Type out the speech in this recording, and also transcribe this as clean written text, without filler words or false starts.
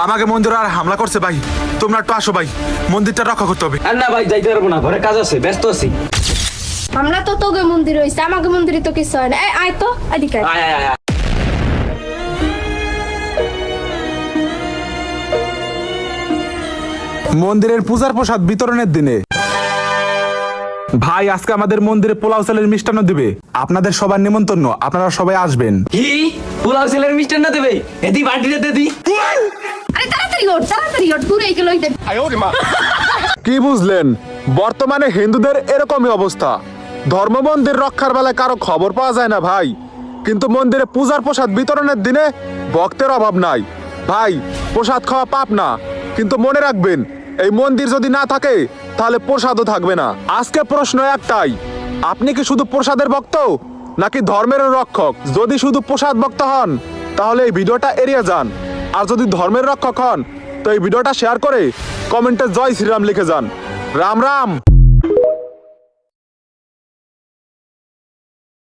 আমাকে মন্দির আর হামলা করছে ভাই, তোমরা একটু আসো ভাই, মন্দিরটা রক্ষা করতে হবে। আর না ভাই যাইতে পারবো না, ঘরে কাজ আছে, ব্যস্ত আছি। আমরা তো তোকে মন্দির হইছে, আমাকে মন্দিরে তো কিছু হয় না। আয় তো এদিকে আয়। আয় আয় আয়। মন্দিরের পূজার প্রসাদ বিতরণের দিনে ভাই আজকে আমাদের মন্দিরে পোলাও চালের মিষ্টান্ন দিবে, আপনাদের সবার নিমন্ত্রণ, আপনারা সবাই আসবেন। কি পোলাও ছেলের মিষ্টান্ন দেবে? এদি বাটিতে দেদি। আরে তাড়াতাড়ি ওঠ পুরো এই লইতে। কি বুঝলেন? বর্তমানে হিন্দুদের এরকমই অবস্থা, ধর্ম মন্দির রক্ষার বেলায় কারো খবর পাওয়া যায় না ভাই, কিন্তু মন্দিরে পূজার প্রসাদ বিতরণের দিনে ভক্তের অভাব নাই। ভাই প্রসাদ খাওয়া পাপ না, কিন্তু মনে রাখবেন এই মন্দির যদি না থাকে তাহলে প্রসাদও থাকবে না। আজকে প্রশ্ন একটাই, আপনি কি শুধু প্রসাদের ভক্ত নাকি ধর্মের রক্ষক? যদি শুধু প্রসাদ ভক্ত হন তাহলে এই ভিডিওটা এড়িয়ে যান, আর যদি ধর্মের রক্ষক হন তো এই ভিডিওটা শেয়ার করে কমেন্টে জয় শ্রীরাম লিখে যান। রাম রাম।